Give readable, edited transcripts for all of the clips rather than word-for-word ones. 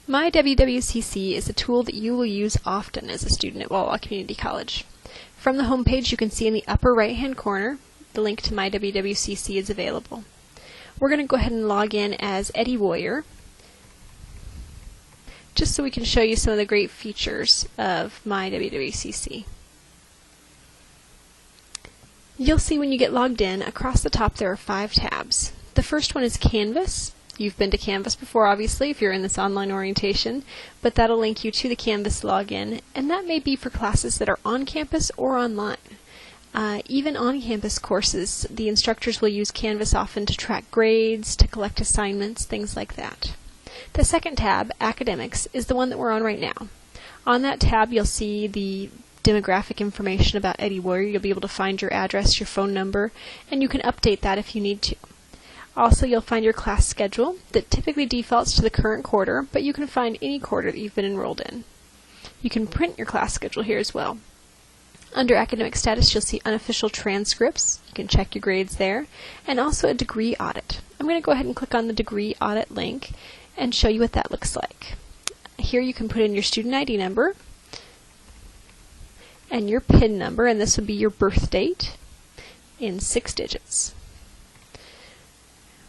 MyWWCC is a tool that you will use often as a student at Walla Walla Community College. From the home page, you can see in the upper right-hand corner, the link to MyWWCC is available. We're going to go ahead and log in as Eddie Warrior, just so we can show you some of the great features of MyWWCC. You'll see when you get logged in, across the top there are 5 tabs. The first one is Canvas. You've been to Canvas before, obviously, if you're in this online orientation, but that'll link you to the Canvas login, and that may be for classes that are on campus or online. Even on-campus courses, the instructors will use Canvas often to track grades, to collect assignments, things like that. The second tab, Academics, is the one that we're on right now. On that tab, you'll see the demographic information about Eddie Warrior. You'll be able to find your address, your phone number, and you can update that if you need to. Also, you'll find your class schedule that typically defaults to the current quarter, but you can find any quarter that you've been enrolled in. You can print your class schedule here as well. Under academic status, you'll see unofficial transcripts. You can check your grades there, and also a degree audit. I'm going to go ahead and click on the degree audit link and show you what that looks like. Here you can put in your student ID number and your PIN number, and this would be your birth date in 6 digits.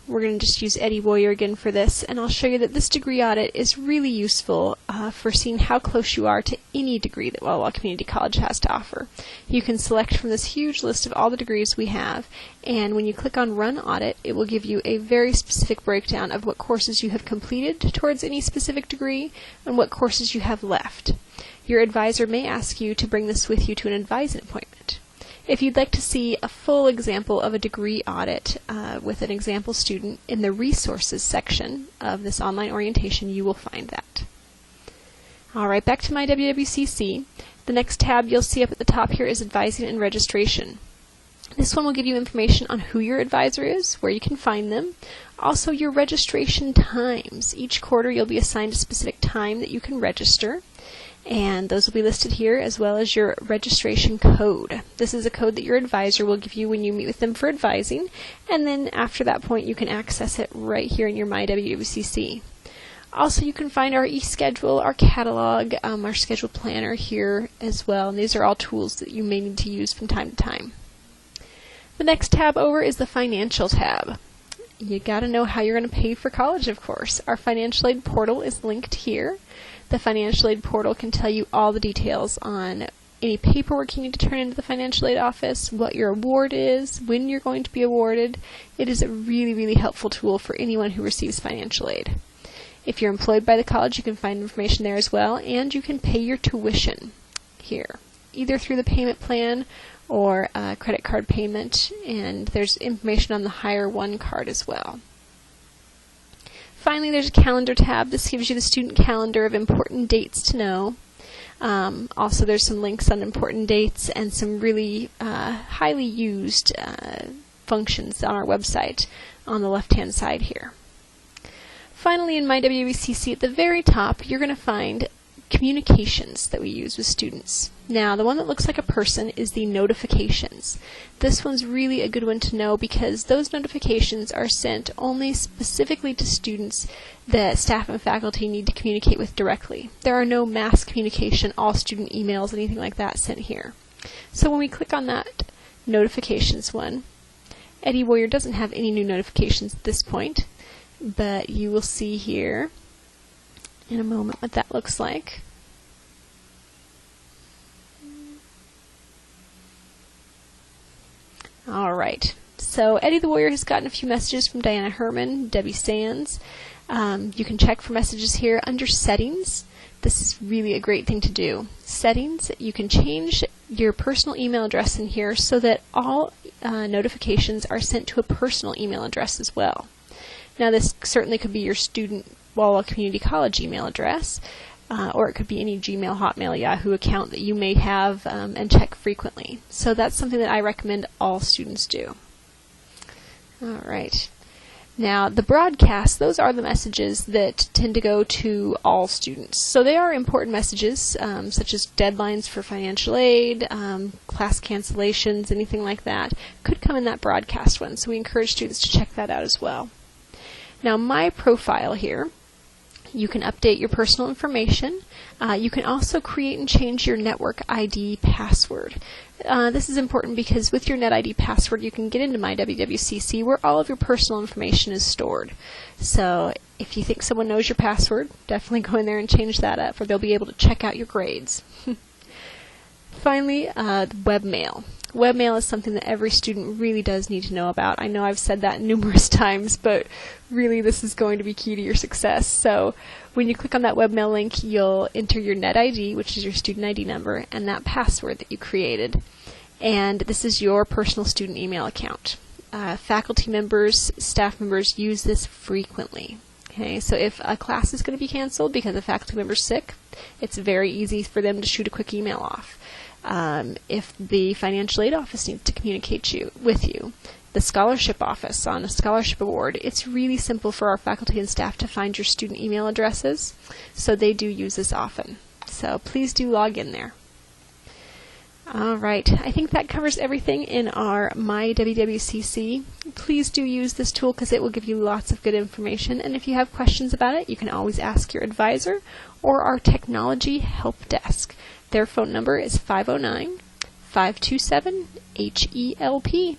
We're going to just use Eddie Warrior again for this, and I'll show you that this degree audit is really useful for seeing how close you are to any degree that Walla Walla Community College has to offer. You can select from this huge list of all the degrees we have, and when you click on Run Audit, it will give you a very specific breakdown of what courses you have completed towards any specific degree and what courses you have left. Your advisor may ask you to bring this with you to an advising appointment. If you'd like to see a full example of a degree audit with an example student, in the resources section of this online orientation, you will find that. Alright, back to MyWWCC. The next tab you'll see up at the top here is Advising and Registration. This one will give you information on who your advisor is, where you can find them, also your registration times. Each quarter you'll be assigned a specific time that you can register, and those will be listed here, as well as your registration code. This is a code that your advisor will give you when you meet with them for advising, and then after that point you can access it right here in your MyWWCC. Also, you can find our e-schedule, our catalog, our schedule planner here as well, and these are all tools that you may need to use from time to time. The next tab over is the Financial tab. You gotta know how you're going to pay for college, of course. Our financial aid portal is linked here. The financial aid portal can tell you all the details on any paperwork you need to turn into the financial aid office, what your award is, when you're going to be awarded. It is a really, really helpful tool for anyone who receives financial aid. If you're employed by the college, you can find information there as well, and you can pay your tuition here, either through the payment plan or credit card payment, and there's information on the Hire One card as well. Finally, there's a calendar tab. This gives you the student calendar of important dates to know. Also, there's some links on important dates and some really highly used functions on our website on the left-hand side here. Finally, in MyWWCC at the very top, you're going to find communications that we use with students. Now, the one that looks like a person is the notifications. This one's really a good one to know because those notifications are sent only specifically to students that staff and faculty need to communicate with directly. There are no mass communication, all student emails, anything like that sent here. So when we click on that notifications one, Eddie Warrior doesn't have any new notifications at this point, but you will see here in a moment what that looks like. Alright, so Eddie the Warrior has gotten a few messages from Diana Herman, Debbie Sands. You can check for messages here under Settings. This is really a great thing to do. Settings, you can change your personal email address in here so that all notifications are sent to a personal email address as well. Now, this certainly could be your student Walla Walla Community College email address, or it could be any Gmail, Hotmail, Yahoo account that you may have and check frequently. So that's something that I recommend all students do. Alright. Now, the broadcasts, those are the messages that tend to go to all students. So they are important messages, such as deadlines for financial aid, class cancellations, anything like that, could come in that broadcast one. So we encourage students to check that out as well. Now, my profile here You can update your personal information. You can also create and change your network ID password. This is important because with your NetID password, you can get into MyWWCC where all of your personal information is stored. So if you think someone knows your password, definitely go in there and change that up, or they'll be able to check out your grades. Finally, webmail. Webmail is something that every student really does need to know about. I know I've said that numerous times, but really this is going to be key to your success. So when you click on that webmail link, you'll enter your NetID, which is your student ID number, and that password that you created. And this is your personal student email account. Faculty members, staff members use this frequently. Okay, so if a class is going to be canceled because a faculty member is sick, it's very easy for them to shoot a quick email off. If the financial aid office needs to communicate with you, the scholarship office on a scholarship award, it's really simple for our faculty and staff to find your student email addresses, so they do use this often. So please do log in there. Alright, I think that covers everything in our MyWWCC. Please do use this tool because it will give you lots of good information, and if you have questions about it, you can always ask your advisor or our technology help desk. Their phone number is 509-527-HELP.